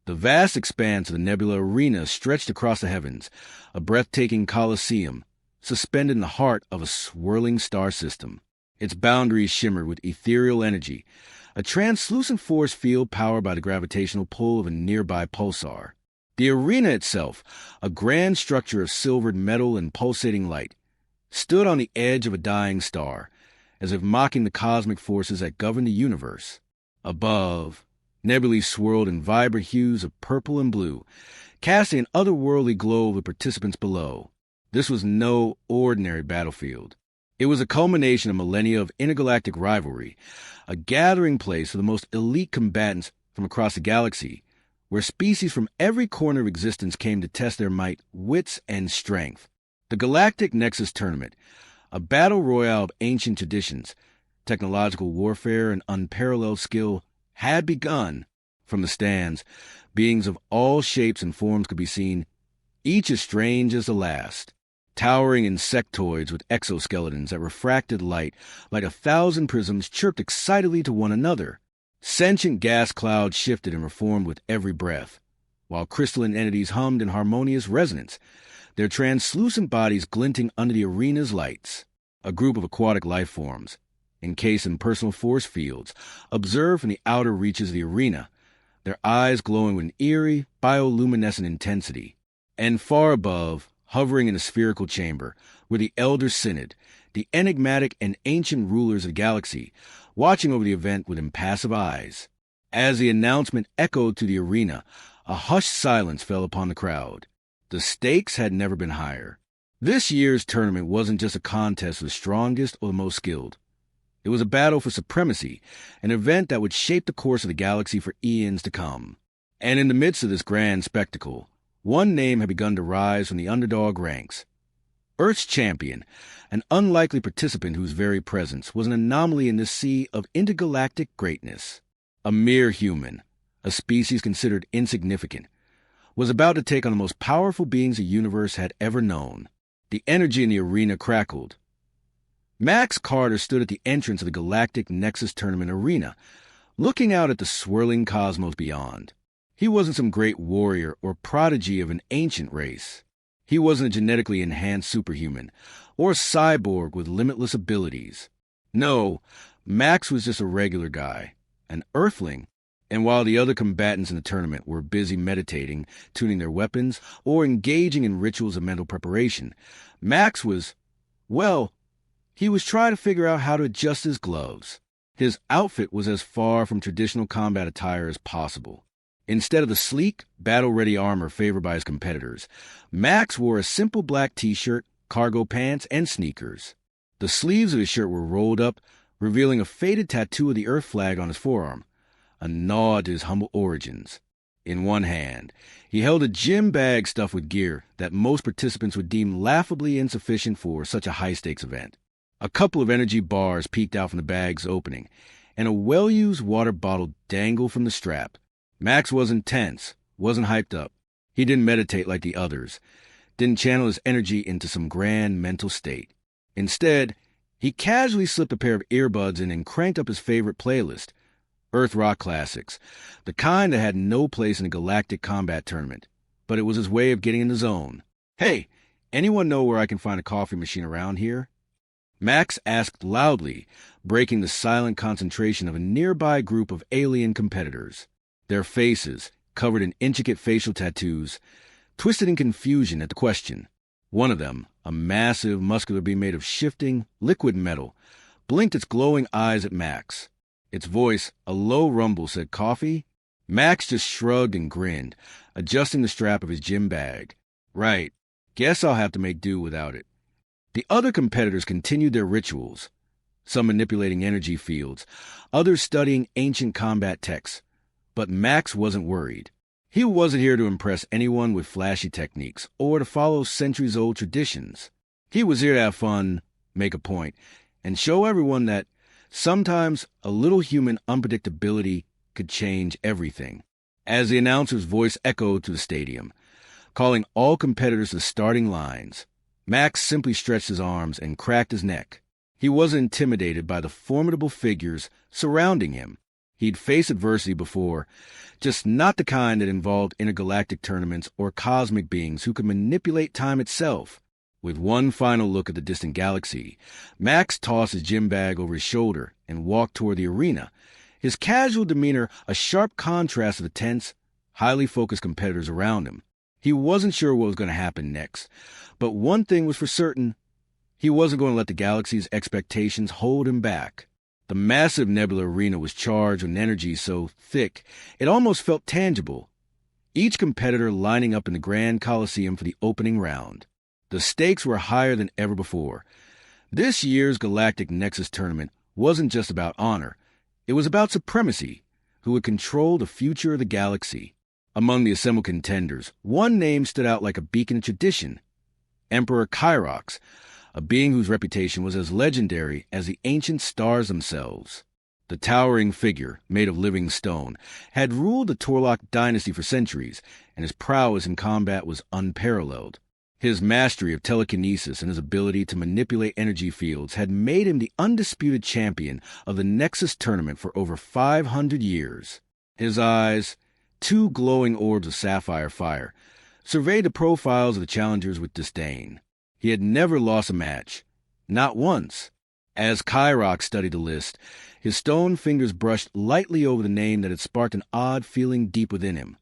The vast expanse of the nebula arena stretched across the heavens, a breathtaking coliseum, suspended in the heart of a swirling star system. Its boundaries shimmered with ethereal energy, a translucent force field powered by the gravitational pull of a nearby pulsar. The arena itself, a grand structure of silvered metal and pulsating light, stood on the edge of a dying star, as if mocking the cosmic forces that govern the universe. Above, nebulae swirled in vibrant hues of purple and blue, casting an otherworldly glow over the participants below. This was no ordinary battlefield. It was a culmination of millennia of intergalactic rivalry, a gathering place for the most elite combatants from across the galaxy, where species from every corner of existence came to test their might, wits, and strength. The Galactic Nexus Tournament, a battle royale of ancient traditions, technological warfare, and unparalleled skill, had begun. From the stands, beings of all shapes and forms could be seen, each as strange as the last. Towering insectoids with exoskeletons that refracted light like 1,000 prisms chirped excitedly to one another. Sentient gas clouds shifted and reformed with every breath, while crystalline entities hummed in harmonious resonance, their translucent bodies glinting under the arena's lights. A group of aquatic life forms, encased in personal force fields, observed from the outer reaches of the arena, their eyes glowing with an eerie, bioluminescent intensity. And far above, hovering in a spherical chamber, were the Elder Synod, the enigmatic and ancient rulers of the galaxy, watching over the event with impassive eyes. As the announcement echoed through the arena, a hushed silence fell upon the crowd. The stakes had never been higher. This year's tournament wasn't just a contest for the strongest or the most skilled. It was a battle for supremacy, an event that would shape the course of the galaxy for eons to come. And in the midst of this grand spectacle, one name had begun to rise from the underdog ranks. Earth's champion, an unlikely participant whose very presence was an anomaly in this sea of intergalactic greatness. A mere human, a species considered insignificant, was about to take on the most powerful beings the universe had ever known. The energy in the arena crackled. Max Carter stood at the entrance of the Galactic Nexus Tournament arena, looking out at the swirling cosmos beyond. He wasn't some great warrior or prodigy of an ancient race. He wasn't a genetically enhanced superhuman, or a cyborg with limitless abilities. No, Max was just a regular guy, an earthling, and while the other combatants in the tournament were busy meditating, tuning their weapons, or engaging in rituals of mental preparation, Max was, well, he was trying to figure out how to adjust his gloves. His outfit was as far from traditional combat attire as possible. Instead of the sleek, battle-ready armor favored by his competitors, Max wore a simple black t-shirt, cargo pants, and sneakers. The sleeves of his shirt were rolled up, revealing a faded tattoo of the Earth flag on his forearm, a nod to his humble origins. In one hand, he held a gym bag stuffed with gear that most participants would deem laughably insufficient for such a high-stakes event. A couple of energy bars peeked out from the bag's opening, and a well-used water bottle dangled from the strap. Max wasn't tense, wasn't hyped up. He didn't meditate like the others, didn't channel his energy into some grand mental state. Instead, he casually slipped a pair of earbuds in and cranked up his favorite playlist, Earth rock classics, the kind that had no place in a galactic combat tournament, but it was his way of getting in the zone. "Hey, anyone know where I can find a coffee machine around here?" Max asked loudly, breaking the silent concentration of a nearby group of alien competitors. Their faces, covered in intricate facial tattoos, twisted in confusion at the question. One of them, a massive, muscular being made of shifting, liquid metal, blinked its glowing eyes at Max. Its voice, a low rumble, said, "Coffee?" Max just shrugged and grinned, adjusting the strap of his gym bag. "Right. Guess I'll have to make do without it." The other competitors continued their rituals, some manipulating energy fields, others studying ancient combat texts. But Max wasn't worried. He wasn't here to impress anyone with flashy techniques or to follow centuries-old traditions. He was here to have fun, make a point, and show everyone that sometimes a little human unpredictability could change everything. As the announcer's voice echoed through the stadium, calling all competitors to the starting lines, Max simply stretched his arms and cracked his neck. He wasn't intimidated by the formidable figures surrounding him. He'd faced adversity before, just not the kind that involved intergalactic tournaments or cosmic beings who could manipulate time itself. With one final look at the distant galaxy, Max tossed his gym bag over his shoulder and walked toward the arena, his casual demeanor a sharp contrast to the tense, highly focused competitors around him. He wasn't sure what was going to happen next, but one thing was for certain: he wasn't going to let the galaxy's expectations hold him back. The massive nebula arena was charged with energy so thick it almost felt tangible, each competitor lining up in the Grand Coliseum for the opening round. The stakes were higher than ever before. This year's Galactic Nexus tournament wasn't just about honor. It was about supremacy, who would control the future of the galaxy. Among the assembled contenders, one name stood out like a beacon of tradition: Emperor Kyrox, a being whose reputation was as legendary as the ancient stars themselves. The towering figure, made of living stone, had ruled the Torlok dynasty for centuries, and his prowess in combat was unparalleled. His mastery of telekinesis and his ability to manipulate energy fields had made him the undisputed champion of the Nexus tournament for over 500 years. His eyes, two glowing orbs of sapphire fire, surveyed the profiles of the challengers with disdain. He had never lost a match, not once. As Kyrox studied the list, his stone fingers brushed lightly over the name that had sparked an odd feeling deep within him.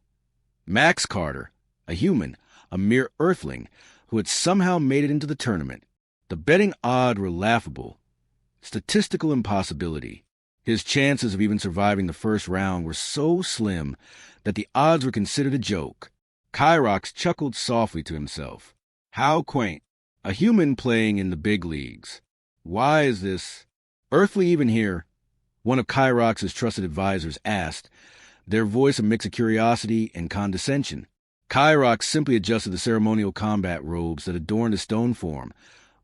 Max Carter, a human, a mere earthling, who had somehow made it into the tournament. The betting odds were laughable. Statistical impossibility. His chances of even surviving the first round were so slim that the odds were considered a joke. Kyrox chuckled softly to himself. How quaint. A human playing in the big leagues. Why is this earthly even here? One of Kyrox's trusted advisors asked, their voice a mix of curiosity and condescension. Kyrox simply adjusted the ceremonial combat robes that adorned his stone form,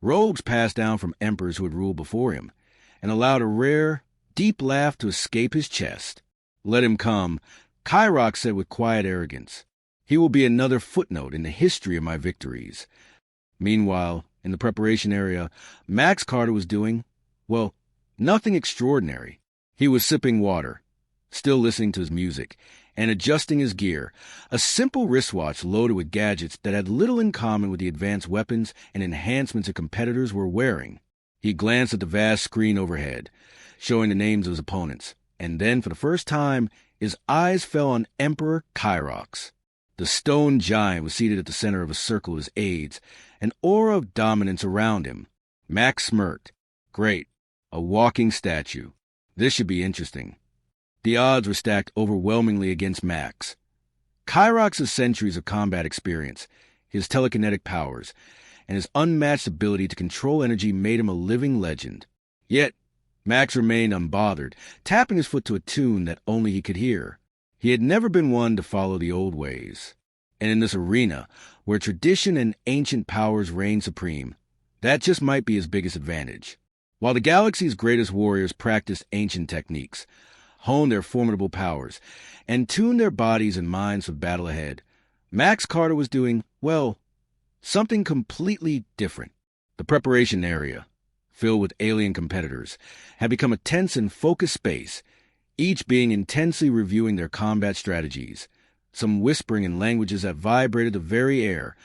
robes passed down from emperors who had ruled before him, and allowed a rare, deep laugh to escape his chest. Let him come, Kyrox said with quiet arrogance. He will be another footnote in the history of my victories. Meanwhile, in the preparation area, Max Carter was doing, well, nothing extraordinary. He was sipping water, still listening to his music, and adjusting his gear, a simple wristwatch loaded with gadgets that had little in common with the advanced weapons and enhancements his competitors were wearing. He glanced at the vast screen overhead, showing the names of his opponents, and then, for the first time, his eyes fell on Emperor Kyrox. The stone giant was seated at the center of a circle of his aides, an aura of dominance around him. Max smirked. Great. A walking statue. This should be interesting. The odds were stacked overwhelmingly against Max. Kyrox's centuries of combat experience, his telekinetic powers, and his unmatched ability to control energy made him a living legend. Yet, Max remained unbothered, tapping his foot to a tune that only he could hear. He had never been one to follow the old ways. And in this arena, where tradition and ancient powers reign supreme, that just might be his biggest advantage. While the galaxy's greatest warriors practiced ancient techniques, honed their formidable powers, and tuned their bodies and minds for the battle ahead, Max Carter was doing, well, something completely different. The preparation area, filled with alien competitors, had become a tense and focused space, each being intensely reviewing their combat strategies, some whispering in languages that vibrated the very air,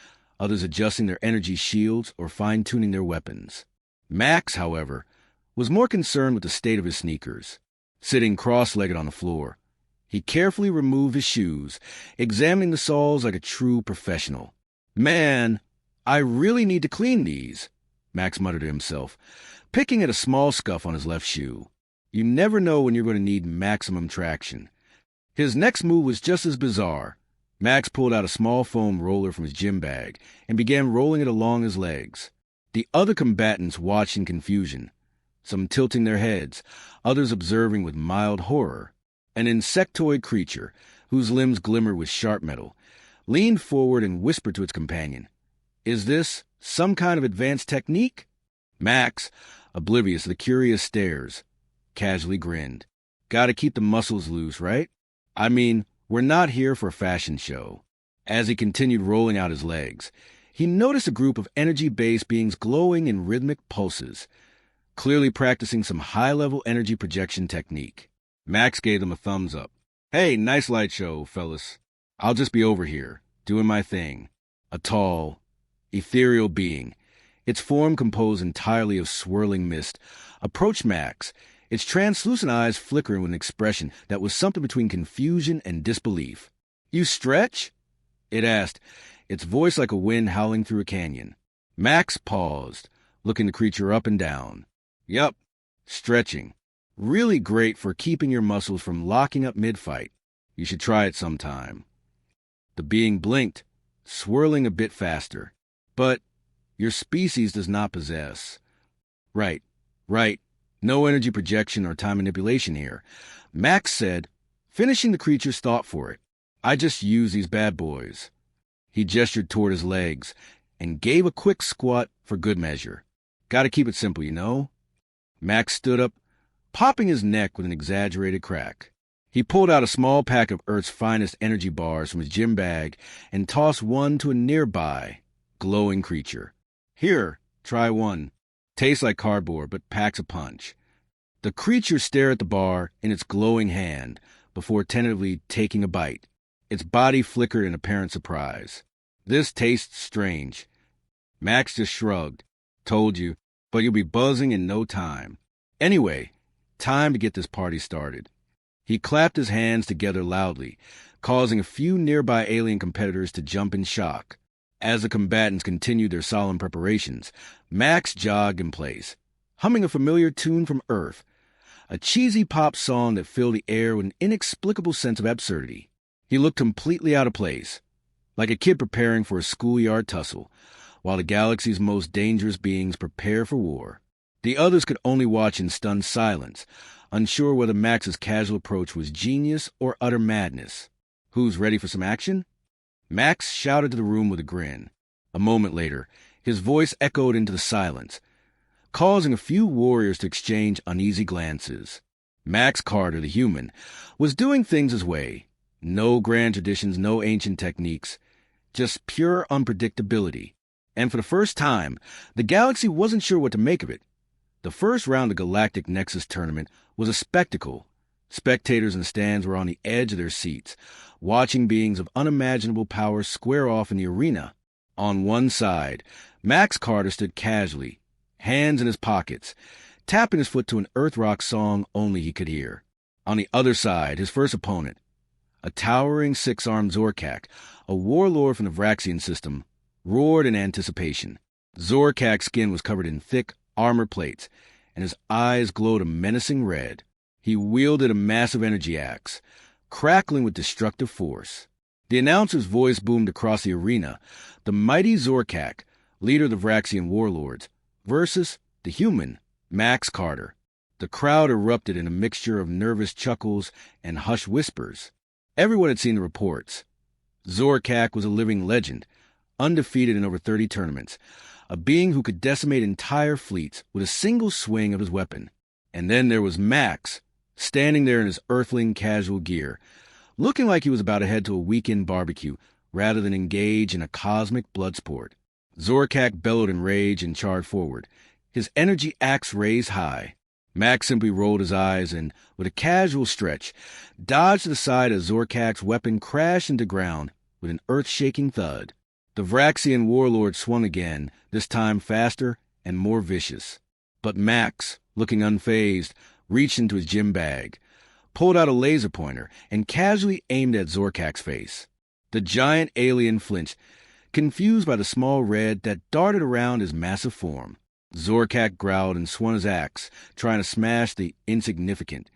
others adjusting their energy shields or fine-tuning their weapons. Max, however, was more concerned with the state of his sneakers. Sitting cross-legged on the floor, he carefully removed his shoes, examining the soles like a true professional. Man, I really need to clean these, Max muttered to himself, picking at a small scuff on his left shoe. You never know when you're going to need maximum traction. His next move was just as bizarre. Max pulled out a small foam roller from his gym bag and began rolling it along his legs. The other combatants watched in confusion, some tilting their heads, others observing with mild horror. An insectoid creature, whose limbs glimmered with sharp metal, leaned forward and whispered to its companion, "Is this some kind of advanced technique?" Max, oblivious to the curious stares, casually grinned. Gotta keep the muscles loose, right? I mean, we're not here for a fashion show. As he continued rolling out his legs, he noticed a group of energy-based beings glowing in rhythmic pulses, clearly practicing some high-level energy projection technique. Max gave them a thumbs up. Hey, nice light show, fellas. I'll just be over here, doing my thing. A tall, ethereal being, its form composed entirely of swirling mist, approached Max, its translucent eyes flickering with an expression that was something between confusion and disbelief. You stretch? It asked, its voice like a wind howling through a canyon. Max paused, looking the creature up and down. Yup, stretching. Really great for keeping your muscles from locking up mid-fight. You should try it sometime. The being blinked, swirling a bit faster. But your species does not possess. Right. No energy projection or time manipulation here. Max said, finishing the creature's thought for it. I just use these bad boys. He gestured toward his legs and gave a quick squat for good measure. Gotta keep it simple, you know? Max stood up, popping his neck with an exaggerated crack. He pulled out a small pack of Earth's finest energy bars from his gym bag and tossed one to a nearby, glowing creature. Here, try one. Tastes like cardboard, but packs a punch. The creature stared at the bar in its glowing hand before tentatively taking a bite. Its body flickered in apparent surprise. This tastes strange. Max just shrugged. Told you, but you'll be buzzing in no time. Anyway, time to get this party started. He clapped his hands together loudly, causing a few nearby alien competitors to jump in shock. As the combatants continued their solemn preparations, Max jogged in place, humming a familiar tune from Earth, a cheesy pop song that filled the air with an inexplicable sense of absurdity. He looked completely out of place, like a kid preparing for a schoolyard tussle, while the galaxy's most dangerous beings prepare for war. The others could only watch in stunned silence, unsure whether Max's casual approach was genius or utter madness. Who's ready for some action? Max shouted to the room with a grin. A moment later, his voice echoed into the silence, causing a few warriors to exchange uneasy glances. Max Carter, the human, was doing things his way. No grand traditions, no ancient techniques, just pure unpredictability. And for the first time, the galaxy wasn't sure what to make of it. The first round of the Galactic Nexus tournament was a spectacle. Spectators in the stands were on the edge of their seats, watching beings of unimaginable power square off in the arena. On one side, Max Carter stood casually, hands in his pockets, tapping his foot to an Earth rock song only he could hear. On the other side, his first opponent, a towering six-armed Zorkak, a warlord from the Vraxian system, roared in anticipation. Zorkak's skin was covered in thick armor plates, and his eyes glowed a menacing red. He wielded a massive energy axe, crackling with destructive force. The announcer's voice boomed across the arena. The mighty Zorkak, leader of the Vraxian warlords, versus the human, Max Carter. The crowd erupted in a mixture of nervous chuckles and hushed whispers. Everyone had seen the reports. Zorkak was a living legend, undefeated in over 30 tournaments, a being who could decimate entire fleets with a single swing of his weapon. And then there was Max, standing there in his earthling casual gear, looking like he was about to head to a weekend barbecue rather than engage in a cosmic blood sport. Zorkak bellowed in rage and charged forward, his energy axe raised high. Max simply rolled his eyes and, with a casual stretch, dodged to the side as Zorkak's weapon crashed into ground with an earth-shaking thud. The Vraxian warlord swung again, this time faster and more vicious. But Max, looking unfazed, reached into his gym bag, pulled out a laser pointer, and casually aimed at Zorkak's face. The giant alien flinched, confused by the small red that darted around his massive form. Zorkak growled and swung his axe, trying to smash the insignificant.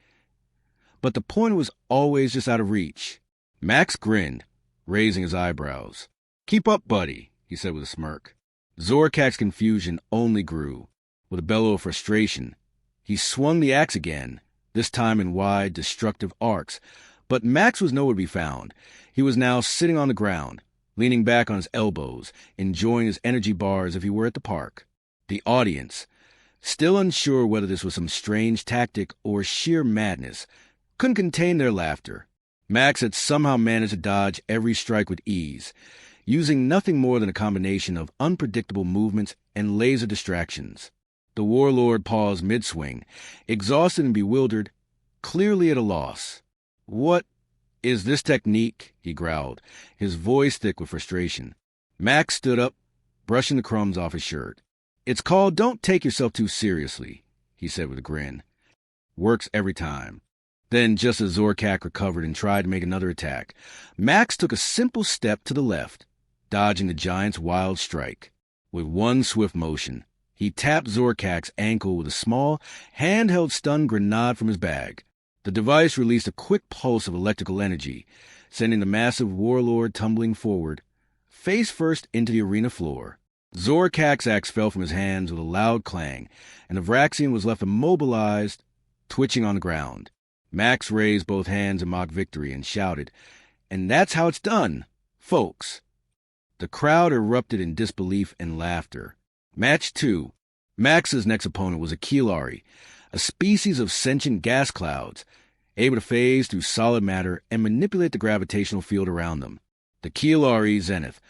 But the pointer was always just out of reach. Max grinned, raising his eyebrows. "Keep up, buddy," he said with a smirk. Zorkak's confusion only grew. With a bellow of frustration, he swung the axe again, this time in wide, destructive arcs. But Max was nowhere to be found. He was now sitting on the ground, leaning back on his elbows, enjoying his energy bar as if he were at the park. The audience, still unsure whether this was some strange tactic or sheer madness, couldn't contain their laughter. Max had somehow managed to dodge every strike with ease, using nothing more than a combination of unpredictable movements and laser distractions. The warlord paused mid-swing, exhausted and bewildered, clearly at a loss. "What is this technique?" he growled, his voice thick with frustration. Max stood up, brushing the crumbs off his shirt. "It's called Don't Take Yourself Too Seriously," he said with a grin. "Works every time." Then, just as Zorkak recovered and tried to make another attack, Max took a simple step to the left, dodging the giant's wild strike. With one swift motion, he tapped Zorkak's ankle with a small, handheld stun grenade from his bag. The device released a quick pulse of electrical energy, sending the massive warlord tumbling forward, face first into the arena floor. Zorkak's axe fell from his hands with a loud clang, and the Vraxian was left immobilized, twitching on the ground. Max raised both hands in mock victory and shouted, "And that's how it's done, folks." The crowd erupted in disbelief and laughter. Match 2. Max's next opponent was a Keelari, a species of sentient gas clouds, able to phase through solid matter and manipulate the gravitational field around them. The Keelari Zenith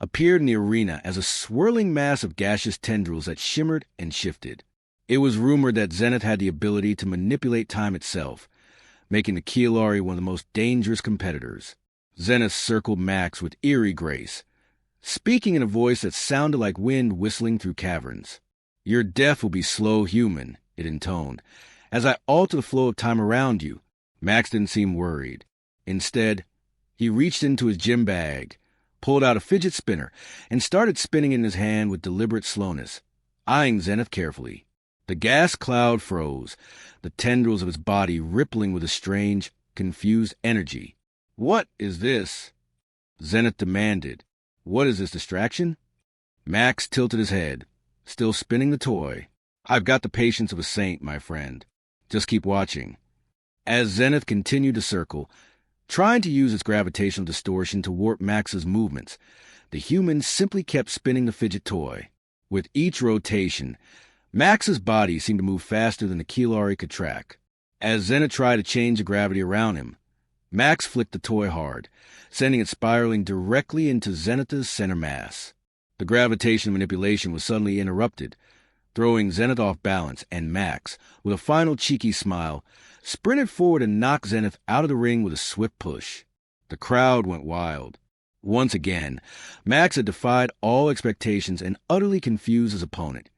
appeared in the arena as a swirling mass of gaseous tendrils that shimmered and shifted. It was rumored that Zenith had the ability to manipulate time itself, making the Keelari one of the most dangerous competitors. Zenith circled Max with eerie grace, speaking in a voice that sounded like wind whistling through caverns. "Your death will be slow, human," it intoned, "as I alter the flow of time around you." Max didn't seem worried. Instead, he reached into his gym bag, pulled out a fidget spinner, and started spinning in his hand with deliberate slowness, eyeing Zenith carefully. The gas cloud froze, the tendrils of his body rippling with a strange, confused energy. "What is this?" Zenith demanded. "What is this distraction?" Max tilted his head, still spinning the toy. "I've got the patience of a saint, my friend. Just keep watching." As Zenith continued to circle, trying to use its gravitational distortion to warp Max's movements, the human simply kept spinning the fidget toy. With each rotation, Max's body seemed to move faster than the Keelari could track. As Zenith tried to change the gravity around him, Max flicked the toy hard, sending it spiraling directly into Zenith's center mass. The gravitational manipulation was suddenly interrupted, throwing Zenith off balance, and Max, with a final cheeky smile, sprinted forward and knocked Zenith out of the ring with a swift push. The crowd went wild. Once again, Max had defied all expectations and utterly confused his opponent,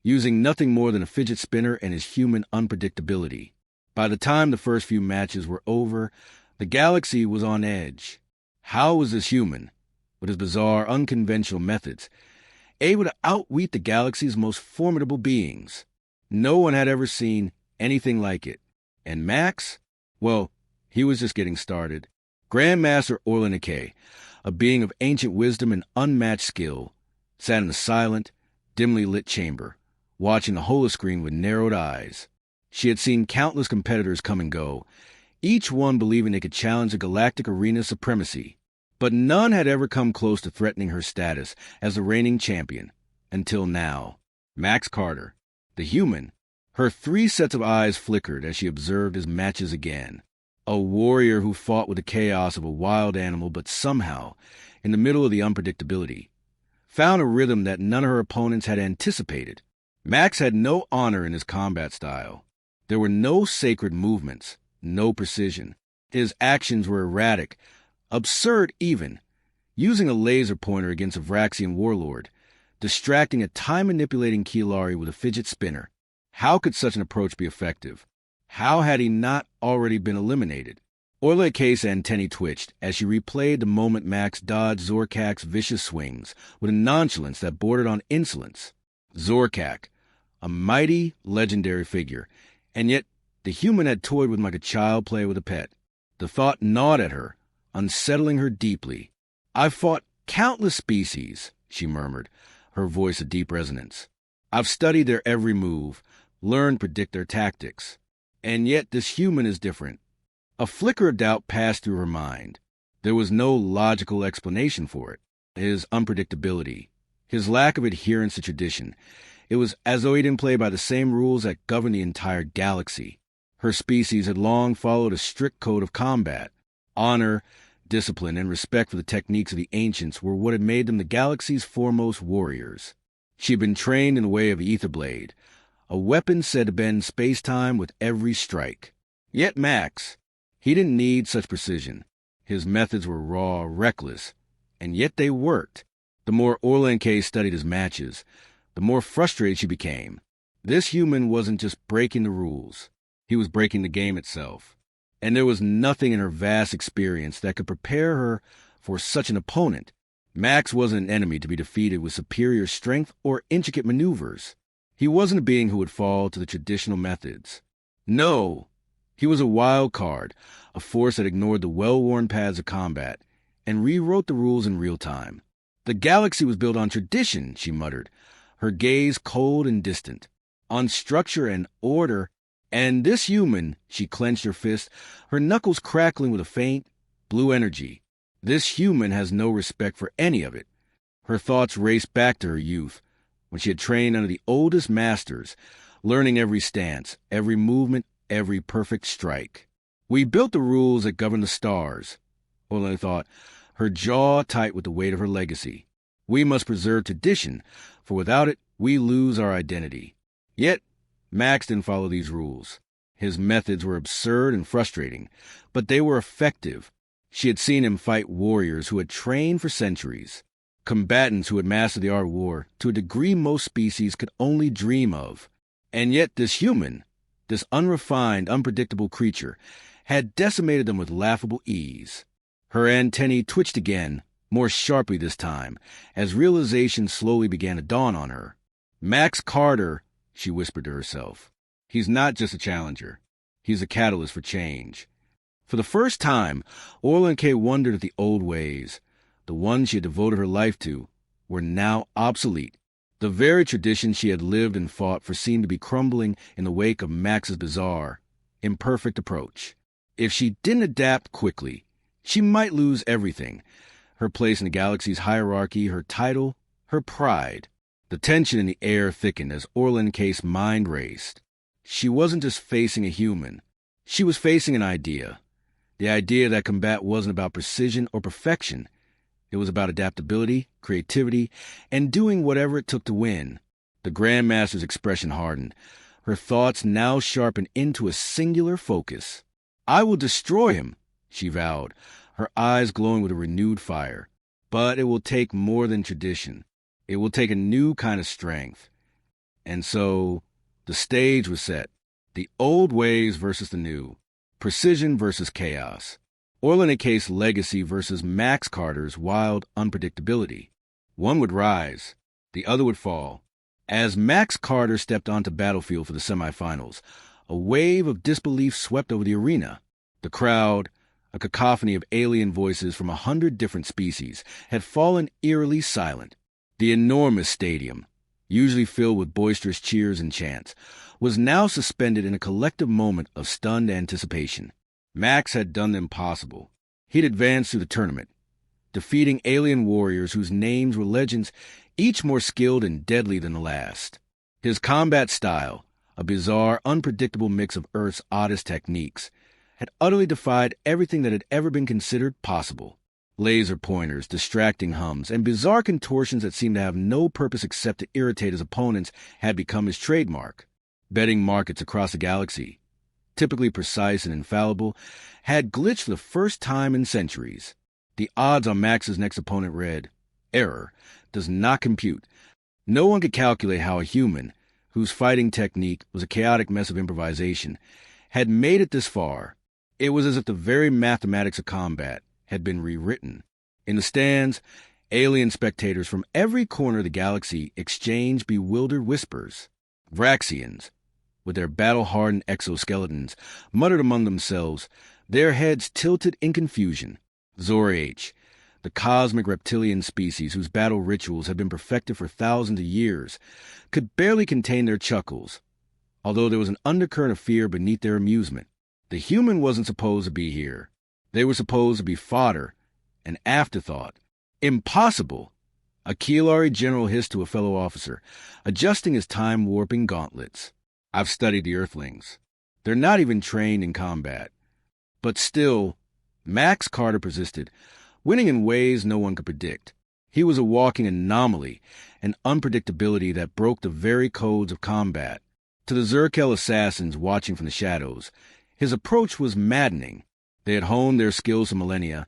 using nothing more than a fidget spinner and his human unpredictability. By the time the first few matches were over, the galaxy was on edge. How was this human, with his bizarre, unconventional methods, able to outwit the galaxy's most formidable beings? No one had ever seen anything like it. And Max? Well, he was just getting started. Grandmaster Orlanike, a being of ancient wisdom and unmatched skill, sat in a silent, dimly lit chamber, watching the holoscreen with narrowed eyes. She had seen countless competitors come and go, each one believing they could challenge the galactic arena's supremacy. But none had ever come close to threatening her status as the reigning champion, until now. Max Carter, the human. Her 3 sets of eyes flickered as she observed his matches again. A warrior who fought with the chaos of a wild animal, but somehow, in the middle of the unpredictability, found a rhythm that none of her opponents had anticipated. Max had no honor in his combat style. There were no sacred movements, no precision. His actions were erratic, absurd even, using a laser pointer against a Vraxian warlord, distracting a time-manipulating Keelari with a fidget spinner. How could such an approach be effective? How had he not already been eliminated? Orlanike's antennae twitched as she replayed the moment Max dodged Zorkak's vicious swings with a nonchalance that bordered on insolence. Zorkak, a mighty, legendary figure, and yet the human had toyed with him like a child play with a pet. The thought gnawed at her, unsettling her deeply. "I've fought countless species," she murmured, her voice a deep resonance. "I've studied their every move, learned to predict their tactics. And yet this human is different." A flicker of doubt passed through her mind. There was no logical explanation for it. His unpredictability, his lack of adherence to tradition. It was as though he didn't play by the same rules that govern the entire galaxy. Her species had long followed a strict code of combat. Honor, discipline, and respect for the techniques of the ancients were what had made them the galaxy's foremost warriors. She had been trained in the way of the ether blade, a weapon said to bend space-time with every strike. Yet Max, he didn't need such precision. His methods were raw, reckless, and yet they worked. The more Orla and Kay studied his matches, the more frustrated she became. This human wasn't just breaking the rules. He was breaking the game itself. And there was nothing in her vast experience that could prepare her for such an opponent. Max wasn't an enemy to be defeated with superior strength or intricate maneuvers. He wasn't a being who would fall to the traditional methods. No, he was a wild card, a force that ignored the well-worn paths of combat and rewrote the rules in real time. The galaxy was built on tradition, she muttered, her gaze cold and distant, on structure and order, and this human, she clenched her fist, her knuckles crackling with a faint, blue energy. This human has no respect for any of it. Her thoughts raced back to her youth, when she had trained under the oldest masters, learning every stance, every movement, every perfect strike. We built the rules that govern the stars, Orla thought, her jaw tight with the weight of her legacy. We must preserve tradition, for without it, we lose our identity. Yet, Max didn't follow these rules. His methods were absurd and frustrating, but they were effective. She had seen him fight warriors who had trained for centuries, combatants who had mastered the art of war to a degree most species could only dream of. And yet this human, this unrefined, unpredictable creature, had decimated them with laughable ease. Her antennae twitched again, more sharply this time, as realization slowly began to dawn on her. Max Carter, she whispered to herself. He's not just a challenger. He's a catalyst for change. For the first time, Orla and Kay wondered at the old ways. The ones she had devoted her life to were now obsolete. The very traditions she had lived and fought for seemed to be crumbling in the wake of Max's bizarre, imperfect approach. If she didn't adapt quickly, she might lose everything. Her place in the galaxy's hierarchy, her title, her pride. The tension in the air thickened as Orla and Kay's mind raced. She wasn't just facing a human. She was facing an idea. The idea that combat wasn't about precision or perfection. It was about adaptability, creativity, and doing whatever it took to win. The Grandmaster's expression hardened. Her thoughts now sharpened into a singular focus. I will destroy him, she vowed, her eyes glowing with a renewed fire. But it will take more than tradition. It will take a new kind of strength. And so, the stage was set. The old ways versus the new. Precision versus chaos. Orla and Kay's legacy versus Max Carter's wild unpredictability. One would rise, the other would fall. As Max Carter stepped onto battlefield for the semifinals, a wave of disbelief swept over the arena. The crowd, a cacophony of alien voices from 100 different species, had fallen eerily silent. The enormous stadium, usually filled with boisterous cheers and chants, was now suspended in a collective moment of stunned anticipation. Max had done the impossible. He'd advanced through the tournament, defeating alien warriors whose names were legends, each more skilled and deadly than the last. His combat style, a bizarre, unpredictable mix of Earth's oddest techniques, had utterly defied everything that had ever been considered possible. Laser pointers, distracting hums, and bizarre contortions that seemed to have no purpose except to irritate his opponents had become his trademark. Betting markets across the galaxy, typically precise and infallible, had glitched for the first time in centuries. The odds on Max's next opponent read, error, does not compute. No one could calculate how a human, whose fighting technique was a chaotic mess of improvisation, had made it this far. It was as if the very mathematics of combat had been rewritten. In the stands, alien spectators from every corner of the galaxy exchanged bewildered whispers. Vraxians, with their battle-hardened exoskeletons, muttered among themselves, their heads tilted in confusion. Zoriach, the cosmic reptilian species whose battle rituals had been perfected for thousands of years, could barely contain their chuckles, although there was an undercurrent of fear beneath their amusement. The human wasn't supposed to be here. They were supposed to be fodder, an afterthought. Impossible! A Keelari general hissed to a fellow officer, adjusting his time-warping gauntlets. I've studied the Earthlings. They're not even trained in combat. But still, Max Carter persisted, winning in ways no one could predict. He was a walking anomaly, an unpredictability that broke the very codes of combat. To the Zerkel assassins watching from the shadows, His approach was maddening. They had honed their skills for millennia,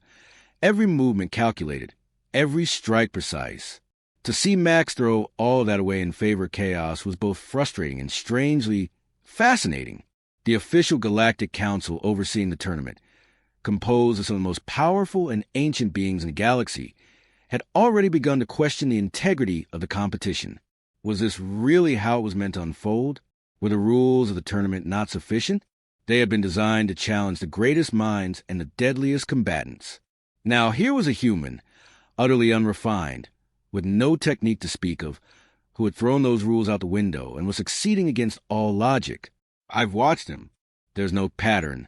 every movement calculated, every strike precise. To see Max throw all that away in favor of chaos was both frustrating and strangely fascinating. The official Galactic Council overseeing the tournament, composed of some of the most powerful and ancient beings in the galaxy, had already begun to question the integrity of the competition. Was this really how it was meant to unfold? Were the rules of the tournament not sufficient? They had been designed to challenge the greatest minds and the deadliest combatants. Now here was a human, utterly unrefined, with no technique to speak of, who had thrown those rules out the window and was succeeding against all logic. I've watched him. There's no pattern.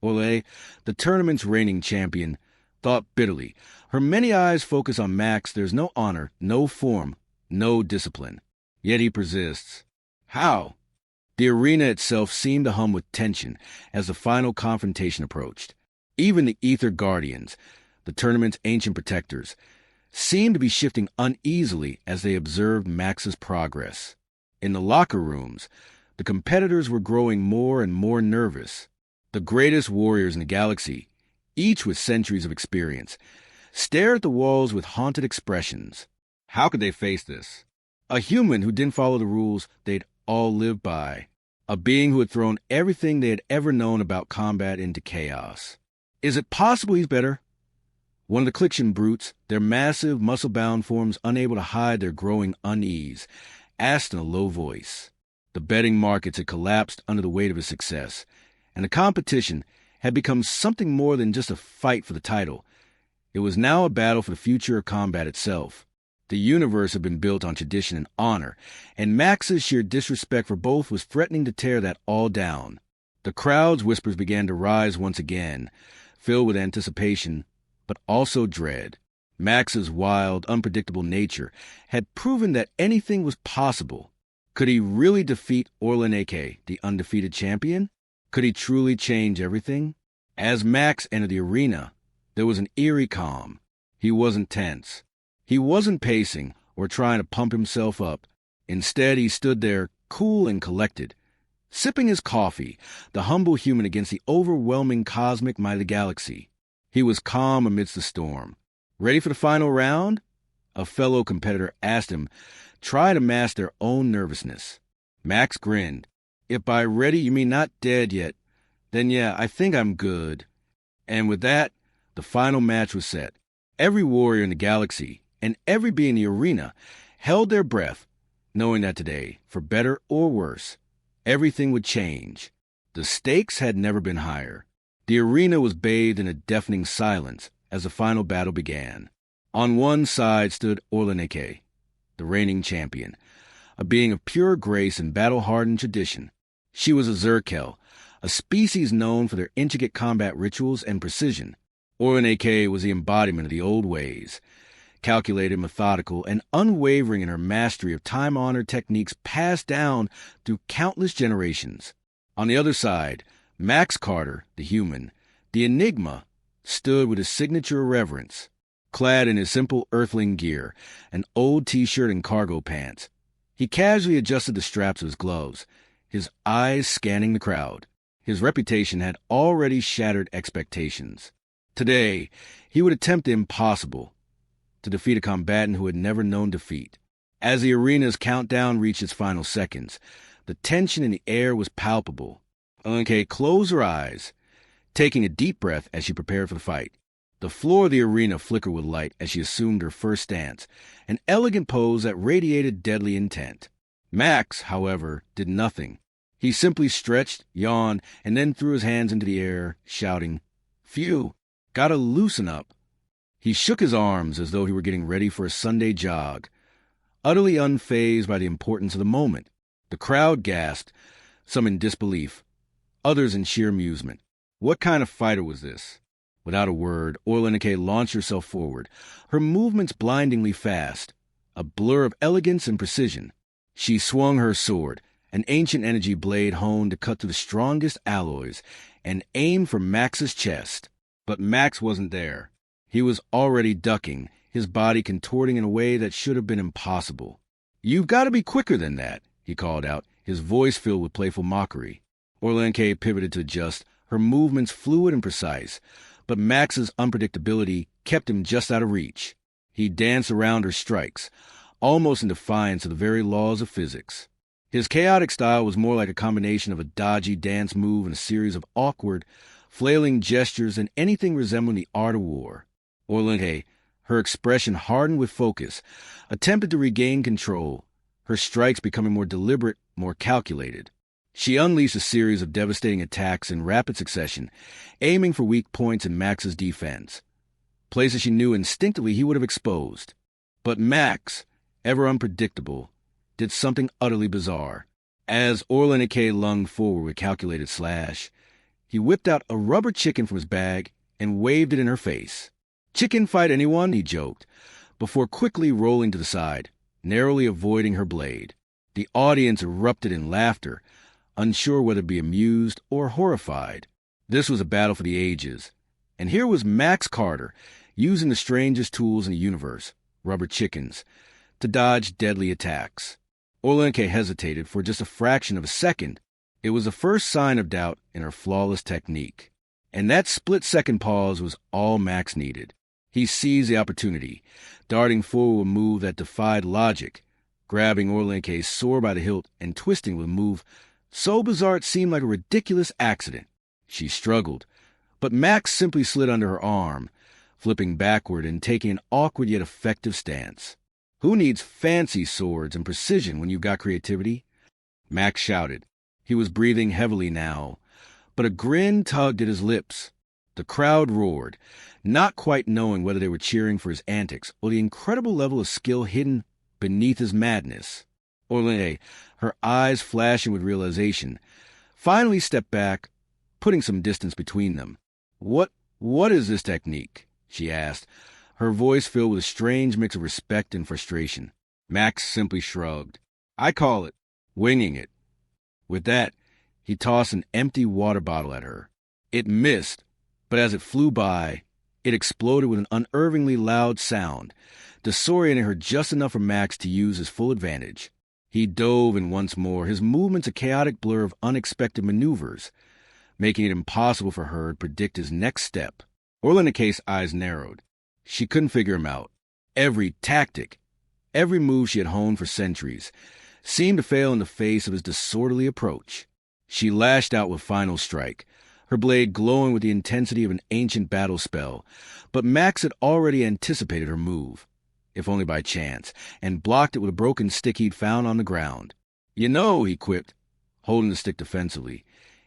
Ole, the tournament's reigning champion, thought bitterly. Her many eyes focus on Max. There's no honor, no form, no discipline. Yet he persists. How? The arena itself seemed to hum with tension as the final confrontation approached. Even the Ether Guardians, the tournament's ancient protectors, seemed to be shifting uneasily as they observed Max's progress. In the locker rooms, the competitors were growing more and more nervous. The greatest warriors in the galaxy, each with centuries of experience, stared at the walls with haunted expressions. How could they face this? A human who didn't follow the rules they'd all lived by. A being who had thrown everything they had ever known about combat into chaos. Is it possible he's better? One of the Clixian brutes, their massive, muscle-bound forms unable to hide their growing unease, asked in a low voice. The betting markets had collapsed under the weight of his success, and the competition had become something more than just a fight for the title. It was now a battle for the future of combat itself. The universe had been built on tradition and honor, and Max's sheer disrespect for both was threatening to tear that all down. The crowd's whispers began to rise once again, filled with anticipation, but also dread. Max's wild, unpredictable nature had proven that anything was possible. Could he really defeat Orlaneke, the undefeated champion? Could he truly change everything? As Max entered the arena, there was an eerie calm. He wasn't tense. He wasn't pacing or trying to pump himself up. Instead, he stood there, cool and collected, sipping his coffee, the humble human against the overwhelming cosmic might of the galaxy. He was calm amidst the storm. Ready for the final round? A fellow competitor asked him, try to mask their own nervousness. Max grinned. If by ready you mean not dead yet, then yeah, I think I'm good. And with that, the final match was set. Every warrior in the galaxy, and every being in the arena, held their breath, knowing that today, for better or worse, everything would change. The stakes had never been higher. The arena was bathed in a deafening silence as the final battle began. On one side stood Orlaneke, the reigning champion, a being of pure grace and battle-hardened tradition. She was a Zerkel, a species known for their intricate combat rituals and precision. Orlaneke was the embodiment of the old ways, calculated, methodical, and unwavering in her mastery of time-honored techniques passed down through countless generations. On the other side, Max Carter, the human, the enigma, stood with his signature irreverence, clad in his simple earthling gear, an old t-shirt and cargo pants. He casually adjusted the straps of his gloves, his eyes scanning the crowd. His reputation had already shattered expectations. Today, he would attempt the impossible, to defeat a combatant who had never known defeat. As the arena's countdown reached its final seconds, the tension in the air was palpable. Orlaneke closed her eyes, taking a deep breath as she prepared for the fight. The floor of the arena flickered with light as she assumed her first stance, an elegant pose that radiated deadly intent. Max, however, did nothing. He simply stretched, yawned, and then threw his hands into the air, shouting, "Phew, gotta loosen up." He shook his arms as though he were getting ready for a Sunday jog, utterly unfazed by the importance of the moment. The crowd gasped, some in disbelief, others in sheer amusement. What kind of fighter was this? Without a word, Orlaneke launched herself forward, her movements blindingly fast, a blur of elegance and precision. She swung her sword, an ancient energy blade honed to cut through the strongest alloys, and aimed for Max's chest. But Max wasn't there. He was already ducking, his body contorting in a way that should have been impossible. "You've got to be quicker than that," he called out, his voice filled with playful mockery. Orlaneke pivoted to adjust, her movements fluid and precise, but Max's unpredictability kept him just out of reach. He danced around her strikes, almost in defiance of the very laws of physics. His chaotic style was more like a combination of a dodgy dance move and a series of awkward, flailing gestures than anything resembling the art of war. Orlinke, her expression hardened with focus, attempted to regain control, her strikes becoming more deliberate, more calculated. She unleashed a series of devastating attacks in rapid succession, aiming for weak points in Max's defense, places she knew instinctively he would have exposed. But Max, ever unpredictable, did something utterly bizarre. As Orlinke lunged forward with calculated slash, he whipped out a rubber chicken from his bag and waved it in her face. "Chicken fight anyone?" he joked, before quickly rolling to the side, narrowly avoiding her blade. The audience erupted in laughter, unsure whether to be amused or horrified. This was a battle for the ages, and here was Max Carter using the strangest tools in the universe, rubber chickens, to dodge deadly attacks. Orlinke hesitated for just a fraction of a second. It was the first sign of doubt in her flawless technique. And that split-second pause was all Max needed. He seized the opportunity, darting forward with a move that defied logic, grabbing Orlinke's sword by the hilt and twisting with a move so bizarre it seemed like a ridiculous accident. She struggled, but Max simply slid under her arm, flipping backward and taking an awkward yet effective stance. "Who needs fancy swords and precision when you've got creativity?" Max shouted. He was breathing heavily now, but a grin tugged at his lips. The crowd roared, not quite knowing whether they were cheering for his antics or the incredible level of skill hidden beneath his madness. Orlinke, her eyes flashing with realization, finally stepped back, putting some distance between them. What is this technique?" she asked, her voice filled with a strange mix of respect and frustration. Max simply shrugged. "I call it winging it." With that, he tossed an empty water bottle at her. It missed, but as it flew by, it exploded with an unnervingly loud sound, disorienting her just enough for Max to use his full advantage. He dove in once more, his movements a chaotic blur of unexpected maneuvers, making it impossible for her to predict his next step. Orlinke's eyes narrowed. She couldn't figure him out. Every tactic, every move she had honed for centuries, seemed to fail in the face of his disorderly approach. She lashed out with final strike, her blade glowing with the intensity of an ancient battle spell, but Max had already anticipated her move, if only by chance, and blocked it with a broken stick he'd found on the ground. "You know," he quipped, holding the stick defensively,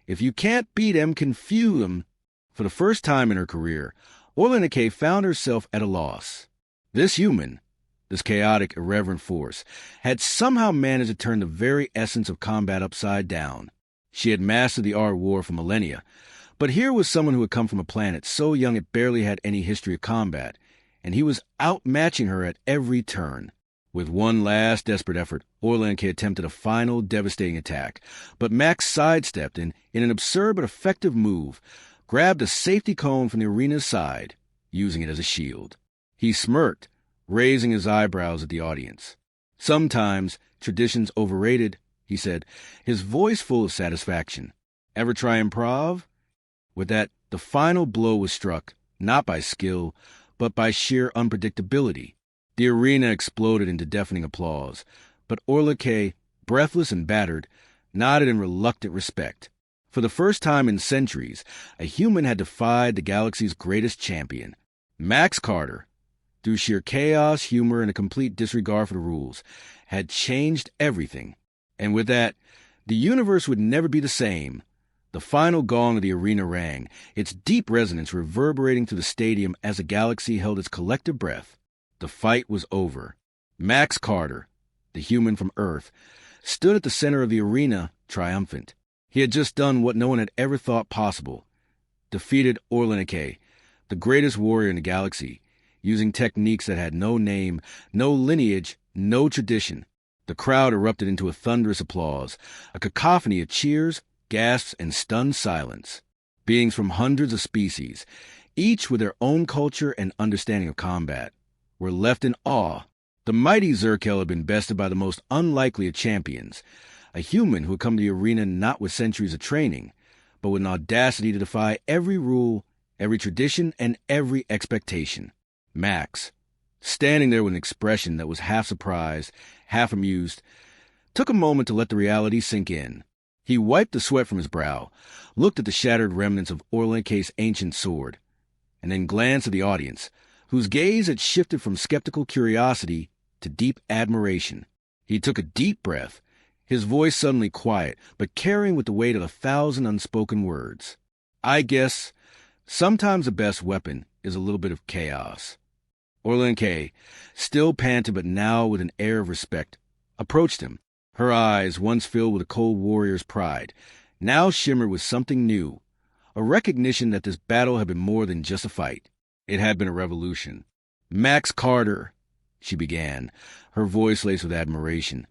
"if you can't beat him, confuse him." For the first time in her career, Orlinke found herself at a loss. This human, this chaotic, irreverent force, had somehow managed to turn the very essence of combat upside down. She had mastered the art of war for millennia, but here was someone who had come from a planet so young it barely had any history of combat, and he was outmatching her at every turn. With one last desperate effort, Orlinke attempted a final devastating attack, but Max sidestepped and, in an absurd but effective move, grabbed a safety cone from the arena's side, using it as a shield. He smirked, raising his eyebrows at the audience. "Sometimes tradition's overrated," he said, his voice full of satisfaction. "Ever try improv?" With that, the final blow was struck, not by skill, but by sheer unpredictability. The arena exploded into deafening applause, but Orlinke, breathless and battered, nodded in reluctant respect. For the first time in centuries, a human had defied the galaxy's greatest champion. Max Carter, through sheer chaos, humor, and a complete disregard for the rules, had changed everything. And with that, the universe would never be the same. The final gong of the arena rang, its deep resonance reverberating through the stadium as the galaxy held its collective breath. The fight was over. Max Carter, the human from Earth, stood at the center of the arena, triumphant. He had just done what no one had ever thought possible. Defeated Orlinke, the greatest warrior in the galaxy, using techniques that had no name, no lineage, no tradition. The crowd erupted into a thunderous applause, a cacophony of cheers, gasps, and stunned silence. Beings from hundreds of species, each with their own culture and understanding of combat, were left in awe. The mighty Zerkel had been bested by the most unlikely of champions, a human who had come to the arena not with centuries of training, but with an audacity to defy every rule, every tradition, and every expectation. Max, standing there with an expression that was half surprised, half amused, took a moment to let the reality sink in. He wiped the sweat from his brow, looked at the shattered remnants of Orlanke's ancient sword, and then glanced at the audience, whose gaze had shifted from skeptical curiosity to deep admiration. He took a deep breath, his voice suddenly quiet, but carrying with the weight of 1,000 unspoken words. I guess sometimes the best weapon is a little bit of chaos. Orlanke, still panting but now with an air of respect, approached him. Her eyes, once filled with a cold warrior's pride, now shimmered with something new, a recognition that this battle had been more than just a fight. It had been a revolution. Max Carter, she began, her voice laced with admiration.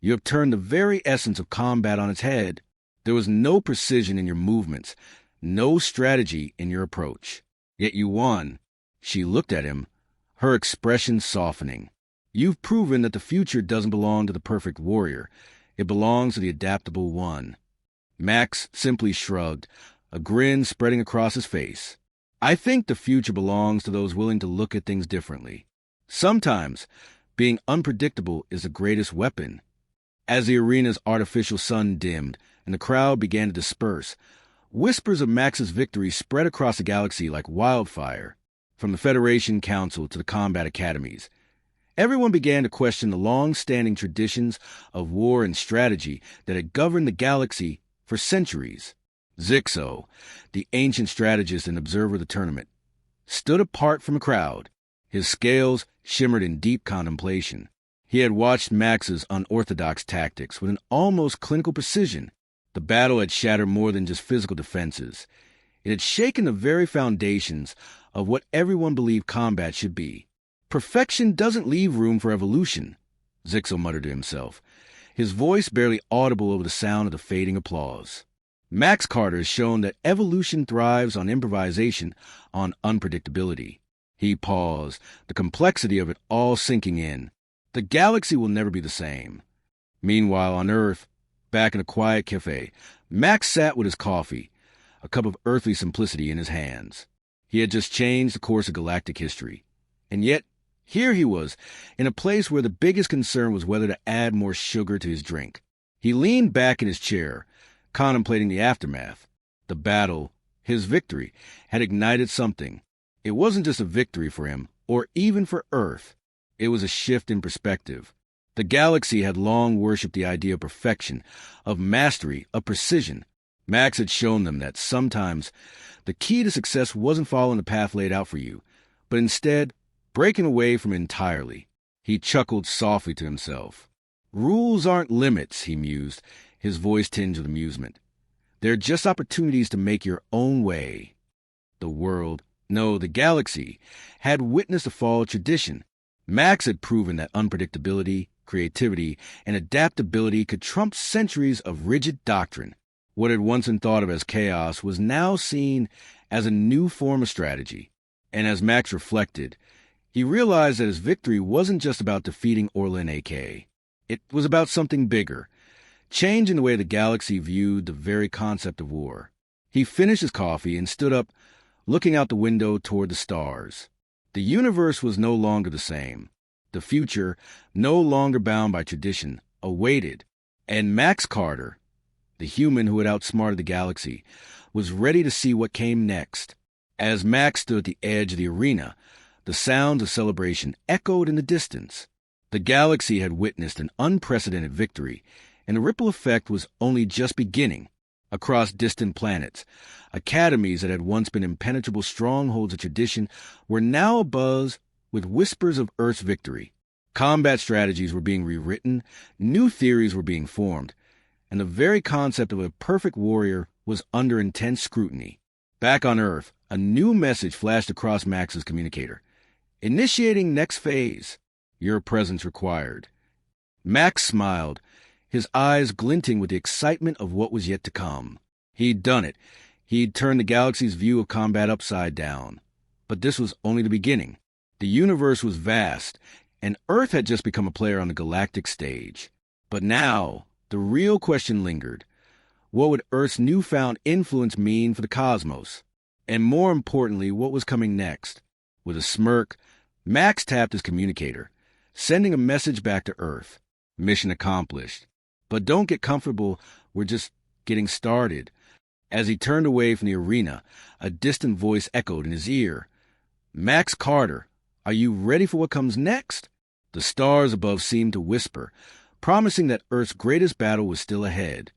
You have turned the very essence of combat on its head. There was no precision in your movements, no strategy in your approach. Yet you won. She looked at him, her expression softening. You've proven that the future doesn't belong to the perfect warrior. It belongs to the adaptable one. Max simply shrugged, a grin spreading across his face. I think the future belongs to those willing to look at things differently. Sometimes, being unpredictable is the greatest weapon. As the arena's artificial sun dimmed and the crowd began to disperse, whispers of Max's victory spread across the galaxy like wildfire. From the Federation Council to the combat academies, everyone began to question the long-standing traditions of war and strategy that had governed the galaxy for centuries. Zixo, the ancient strategist and observer of the tournament, stood apart from the crowd. His scales shimmered in deep contemplation. He had watched Max's unorthodox tactics with an almost clinical precision. The battle had shattered more than just physical defenses. It had shaken the very foundations of what everyone believed combat should be. Perfection doesn't leave room for evolution, Zixo muttered to himself, his voice barely audible over the sound of the fading applause. Max Carter has shown that evolution thrives on improvisation, on unpredictability. He paused, the complexity of it all sinking in. The galaxy will never be the same. Meanwhile, on Earth, back in a quiet cafe, Max sat with his coffee, a cup of earthly simplicity in his hands. He had just changed the course of galactic history. And yet, here he was, in a place where the biggest concern was whether to add more sugar to his drink. He leaned back in his chair, contemplating the aftermath. The battle, his victory, had ignited something. It wasn't just a victory for him, or even for Earth. It was a shift in perspective. The galaxy had long worshipped the idea of perfection, of mastery, of precision. Max had shown them that sometimes the key to success wasn't following the path laid out for you, but instead breaking away from it entirely. He chuckled softly to himself. Rules aren't limits, he mused, his voice tinged with amusement. They're just opportunities to make your own way. The world, no, the galaxy, had witnessed a fall of tradition. Max had proven that unpredictability, creativity, and adaptability could trump centuries of rigid doctrine. What had once been thought of as chaos was now seen as a new form of strategy. And as Max reflected, he realized that his victory wasn't just about defeating Orlanke. It was about something bigger, changing the way the galaxy viewed the very concept of war. He finished his coffee and stood up, looking out the window toward the stars. The universe was no longer the same. The future, no longer bound by tradition, awaited. And Max Carter, the human who had outsmarted the galaxy, was ready to see what came next. As Max stood at the edge of the arena, the sounds of celebration echoed in the distance. The galaxy had witnessed an unprecedented victory, and the ripple effect was only just beginning. Across distant planets, academies that had once been impenetrable strongholds of tradition were now abuzz with whispers of Earth's victory. Combat strategies were being rewritten, new theories were being formed, and the very concept of a perfect warrior was under intense scrutiny. Back on Earth, a new message flashed across Max's communicator. Initiating next phase. Your presence required. Max smiled, his eyes glinting with the excitement of what was yet to come. He'd done it. He'd turned the galaxy's view of combat upside down. But this was only the beginning. The universe was vast, and Earth had just become a player on the galactic stage. But now, the real question lingered. What would Earth's newfound influence mean for the cosmos? And more importantly, what was coming next? With a smirk, Max tapped his communicator, sending a message back to Earth. Mission accomplished. But don't get comfortable, we're just getting started. As he turned away from the arena, a distant voice echoed in his ear. Max Carter, are you ready for what comes next? The stars above seemed to whisper, promising that Earth's greatest battle was still ahead.